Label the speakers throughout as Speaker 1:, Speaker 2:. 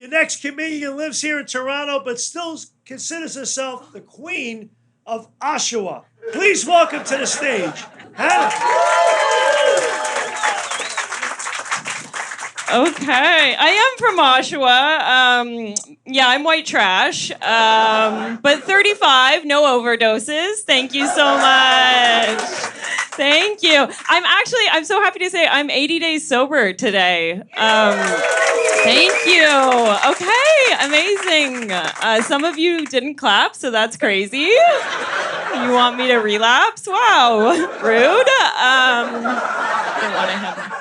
Speaker 1: next comedian lives here in Toronto, but still considers herself the queen of Oshawa. Please welcome to the stage, Hannah.
Speaker 2: Okay, I am from Oshawa. Yeah, I'm white trash, but 35, no overdoses. Thank you so much. Thank you. I'm so happy to say I'm 80 days sober today. Thank you. Okay, amazing. Some of you didn't clap, so that's crazy. You want me to relapse? Wow, rude. I don't want to have...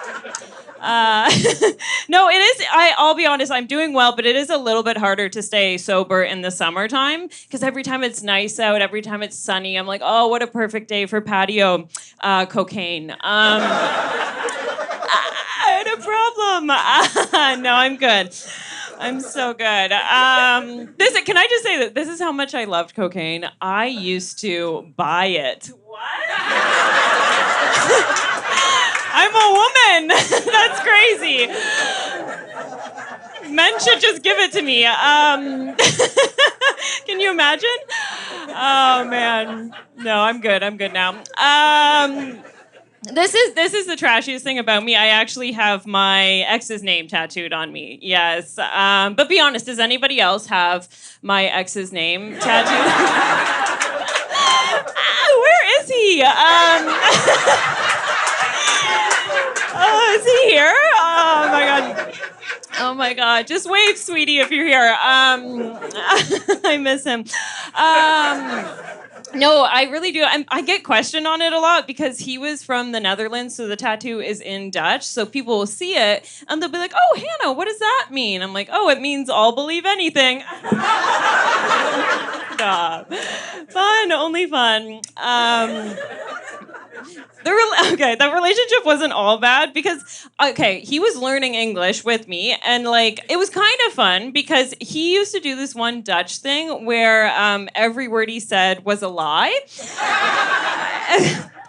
Speaker 2: No, it is. I'll be honest, I'm doing well, but it is a little bit harder to stay sober in the summertime because every time it's nice out, every time it's sunny, I'm like, oh, what a perfect day for patio cocaine. I had a problem. No, I'm good. I'm so good. Can I just say that this is how much I loved cocaine? I used to buy it. What? I'm a woman. That's crazy. Men should just give it to me. Can you imagine? Oh, man. No, I'm good. I'm good now. This is the trashiest thing about me. I actually have my ex's name tattooed on me. Yes. But be honest, does anybody else have my ex's name tattooed? Where is he? Oh, is he here? Oh my god. Oh my god. Just wave, sweetie, if you're here. I miss him. No, I really do. I get questioned on it a lot because he was from the Netherlands, so the tattoo is in Dutch. So people will see it and they'll be like, "Oh, Hannah, what does that mean?" I'm like, "Oh, it means I'll believe anything." Stop. Fun, only fun. The relationship wasn't all bad because, he was learning English with me, and, it was kind of fun because he used to do this one Dutch thing where every word he said was a lie.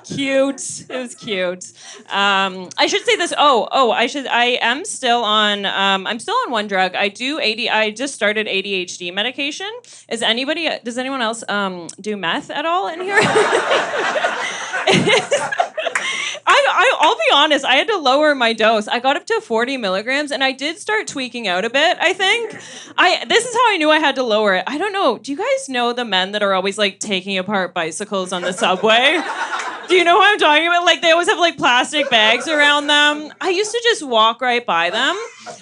Speaker 2: Cute. It was cute. I should say this. I am still on. I'm still on one drug. I just started ADHD medication. Does anyone else do meth at all in here? I'll be honest, I had to lower my dose. I got up to 40 milligrams, and I did start tweaking out a bit, I think. This is how I knew I had to lower it. I don't know. Do you guys know the men that are always, taking apart bicycles on the subway? Do you know what I'm talking about? They always have, plastic bags around them. I used to just walk right by them.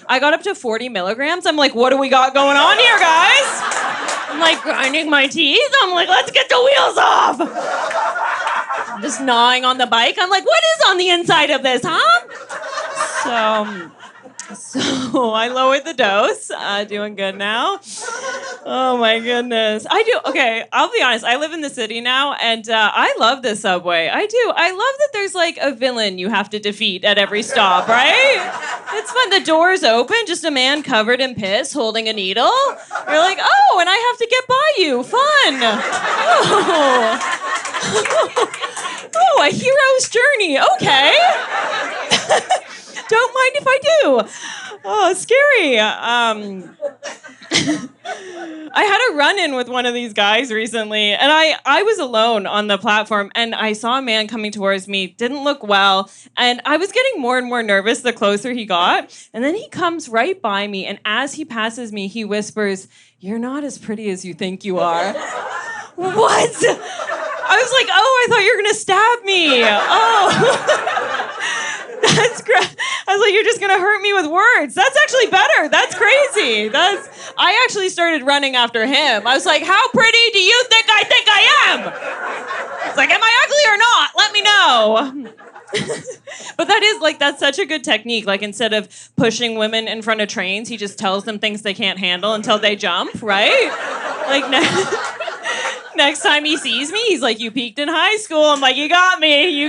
Speaker 2: I got up to 40 milligrams. I'm like, what do we got going on here, guys? I'm, grinding my teeth. I'm like, let's get the wheels off. Just gnawing on the bike. I'm like, what is on the inside of this, huh? So I lowered the dose. Doing good now. Oh my goodness. Okay, I'll be honest. I live in the city now, and I love the subway. I do. I love that there's a villain you have to defeat at every stop, right? It's fun. The door's open, just a man covered in piss holding a needle. You're like, oh, and I have to get by you. Fun. Oh, a hero's journey. Okay. Don't mind if I do. Oh, scary. I had a run-in with one of these guys recently, and I was alone on the platform, and I saw a man coming towards me, didn't look well, and I was getting more and more nervous the closer he got, and then he comes right by me, and as he passes me, he whispers, "You're not as pretty as you think you are." What? I was like, oh, I thought you were going to stab me. Oh. That's great. I was like, you're just going to hurt me with words. That's actually better. That's crazy. I actually started running after him. I was like, how pretty do you think I am? It's like, am I ugly or not? Let me know. But that's such a good technique. Instead of pushing women in front of trains, he just tells them things they can't handle until they jump, right? Next time he sees me, he's like, you peaked in high school. I'm like, you got me.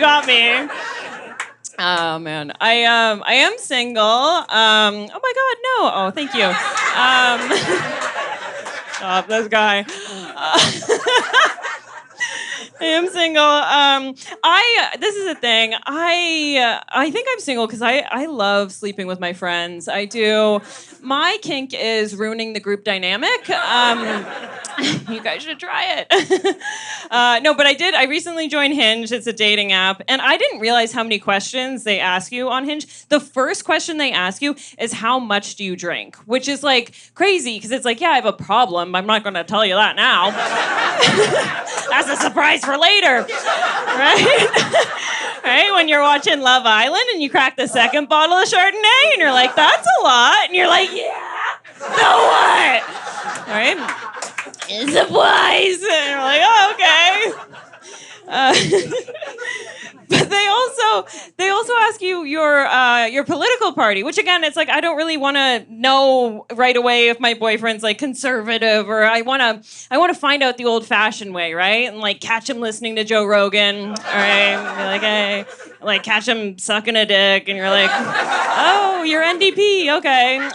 Speaker 2: Oh, man. I am single. Oh, my God, no. Oh, thank you. Stop, this guy. I am single. This is a thing. I think I'm single because I love sleeping with my friends. I do. My kink is ruining the group dynamic. You guys should try it. No, but I did. I recently joined Hinge. It's a dating app, and I didn't realize how many questions they ask you on Hinge. The first question they ask you is how much do you drink, which is like crazy because it's like, yeah, I have a problem. I'm not going to tell you that now. That's a surprise for later, right? Right? When you're watching Love Island and you crack the second bottle of Chardonnay and you're like, that's a lot. And you're like, yeah, so what? All right? Supplies. And you're like, oh, okay. But they also ask you your political party, which again, it's like I don't really want to know right away if my boyfriend's like conservative, or I want to find out the old-fashioned way, right? And like catch him listening to Joe Rogan, all right? And be like, hey, like catch him sucking a dick, and you're like, oh, you're NDP, okay.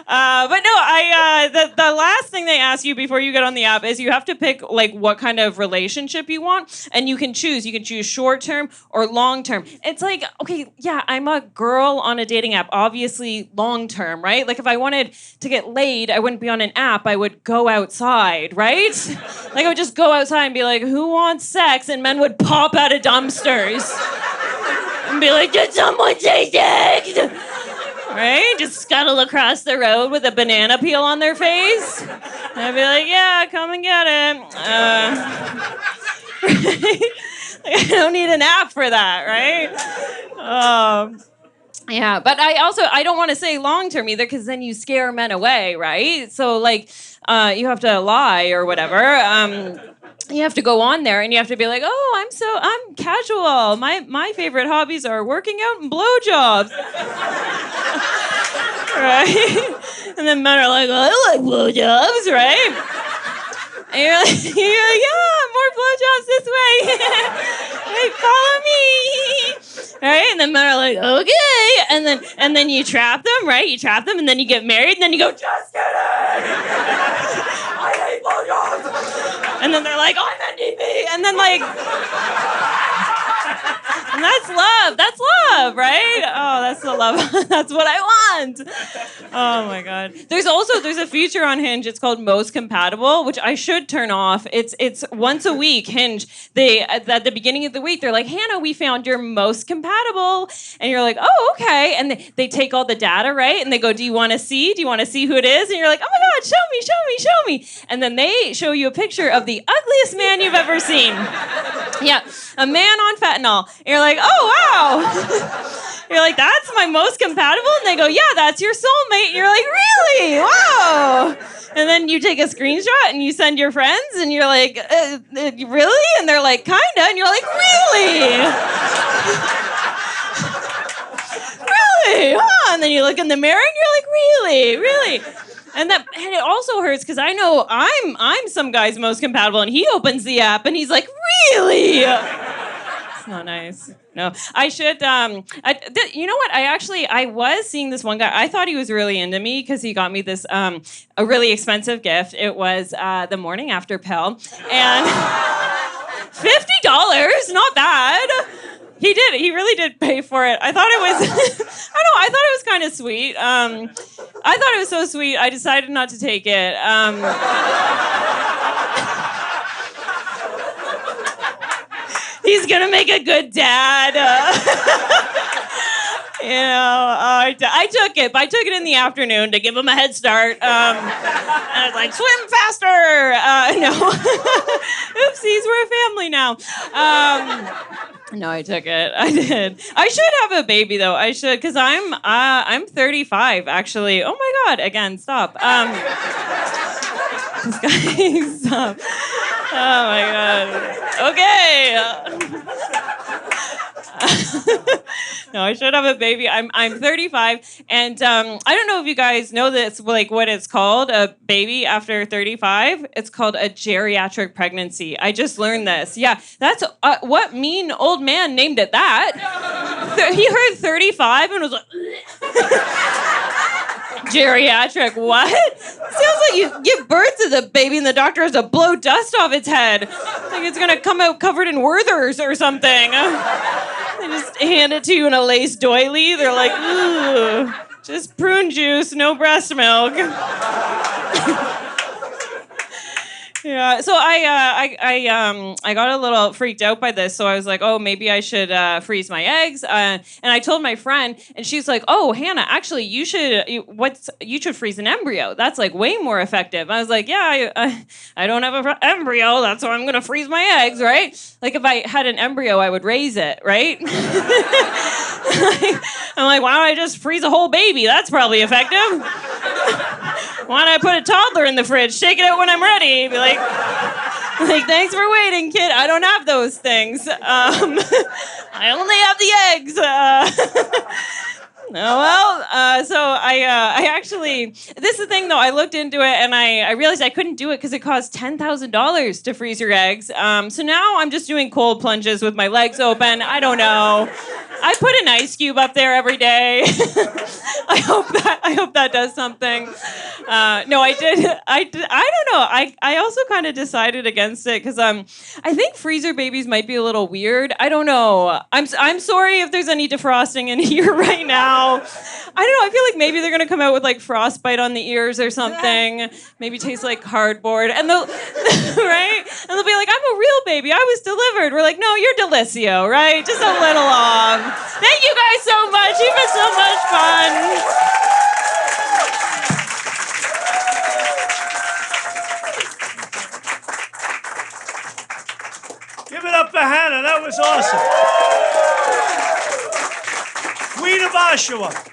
Speaker 2: But no, the last thing they ask you before you get on the app is you have to pick like what kind of relationship you want, and you can choose. You can choose short term or long term. It's like, okay, yeah, I'm a girl on a dating app, obviously long term, right? Like if I wanted to get laid, I wouldn't be on an app. I would go outside, right? Like I would just go outside and be like, who wants sex? And men would pop out of dumpsters and be like, did someone say sex? Right? Just scuttle across the road with a banana peel on their face. And I'd be like, yeah, come and get it. Right? I don't need an app for that, right? Yeah, but I don't want to say long term either, because then you scare men away, right? So like, you have to lie or whatever. You have to go on there and you have to be like, oh, I'm casual. My favorite hobbies are working out and blowjobs. Right? And then men are like, well, I like blowjobs, right? And you're like, yeah, more blowjobs this way. Hey, follow me. Right? And then men are like, okay. And then you trap them, right? You trap them and then you get married and then you go, just kidding. I hate blowjobs. And then they're like, I'm NDP. And then like, and that's love. That's love, right? Oh, that's the love. That's what I want. Oh my God. There's a feature on Hinge. It's called Most Compatible, which I should turn off. It's once a week. Hinge. They at the beginning of the week, they're like, Hannah, we found your most compatible, and you're like, oh, okay. And they take all the data, right? And they go, do you want to see? Do you want to see who it is? And you're like, oh my God, show me, show me, show me. And then they show you a picture of the ugliest man you've ever seen. Yeah, a man on fentanyl. And you're like, oh wow. You're like, that's my most compatible? And they go, yeah, that's your soulmate. And you're like, really? Wow. And then you take a screenshot and you send your friends and you're like, really? And they're like, kinda. And you're like, really? Really? Huh? And then you look in the mirror and you're like, really? Really? And it also hurts because I know I'm some guy's most compatible, and he opens the app and he's like, really? It's not nice. No, I should. You know what? I was seeing this one guy. I thought he was really into me because he got me this a really expensive gift. It was the morning after pill, and $50. Not bad. He did. He really did pay for it. I thought it was. I thought it was kind of sweet. I thought it was so sweet. I decided not to take it. He's gonna make a good dad. I took it, but I took it in the afternoon to give him a head start. And I was like, swim faster. No. Oopsies, we're a family now. No, I took it. I did. I should have a baby though. I should, because I'm 35 actually. Oh my God! Again, stop. This guy, stop. Oh my God. Okay. No, I should have a baby. I'm 35, and I don't know if you guys know this, like what it's called, a baby after 35. It's called a geriatric pregnancy. I just learned this. Yeah, that's what mean old man named it that. He heard 35 and was like, geriatric, what? Sounds you give birth to the baby and the doctor has to blow dust off its head. Like it's gonna come out covered in Werthers or something. They just hand it to you in a lace doily. They're like, ooh, just prune juice, no breast milk. Yeah, so I got a little freaked out by this, so I was like, oh, maybe I should freeze my eggs. And I told my friend, and she's like, oh, Hannah, actually, you should freeze an embryo. That's like way more effective. I was like, yeah, I don't have an embryo. That's why I'm gonna freeze my eggs, right? Like if I had an embryo, I would raise it, right? I'm like, why don't I just freeze a whole baby? That's probably effective. Why don't I put a toddler in the fridge, shake it out when I'm ready, be like, thanks for waiting, kid. I don't have those things. I only have the eggs. So I actually, this is the thing though, I looked into it and I realized I couldn't do it because it costs $10,000 to freeze your eggs. So now I'm just doing cold plunges with my legs open. I don't know. I put an ice cube up there every day. I hope that does something. No, I did. I don't know. I also kind of decided against it because I think freezer babies might be a little weird. I don't know. I'm sorry if there's any defrosting in here right now. I don't know. I feel like maybe they're gonna come out with like frostbite on the ears or something. Maybe taste like cardboard, and they'll right? And they'll be like, "I'm a real baby. I was delivered." We're like, "No, you're Delicio, right? Just a little off." Thank you guys so much. You've been so much fun.
Speaker 1: Give it up for Hannah. That was awesome. Queen of Oshawa.